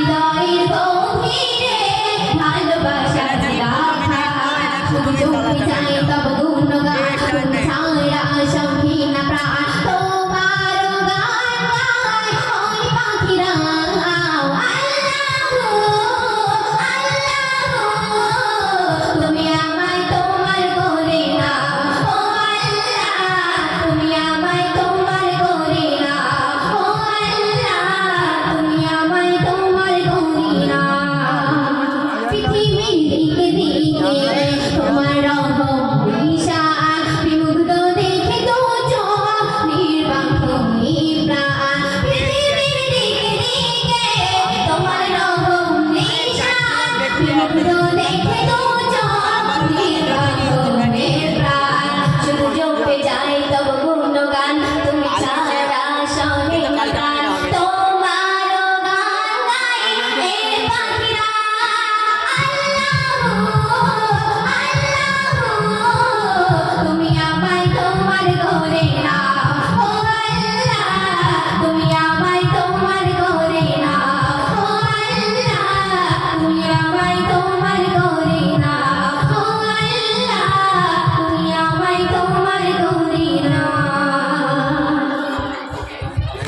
হৃদয়ের গভীরে ভালোবাসা রাখা শুধু চোখে যায় তব গুণগান তুমি ছাড়া সঙ্গী না প্রাণ তোমার গান গায় ওই পাখিরা তুমি আমায় তোমার করে না ও আল্লাহ তুমি আমায় তোমার করে না ও আল্লাহ তুমি আমায় তোমার করে না পৃথিবীর দিকে দিকে তোমার রহম নিশান বিমুগ্ধ দেখে তো চোখ নির্বাক হয়ে প্রাণ পৃথিবীর দিকে দিকে তোমার রহম নিশান বিমুগ্ধ দেখে তো চোখ নির্বাক হয়ে প্রাণ শুধু জপে যায় তব গুণগান তুমি ছাড়া সঙ্গে না প্রাণ তোমার গান গায় এই পাখিরা আল্লাহু আল্লাহু তুমি আমায়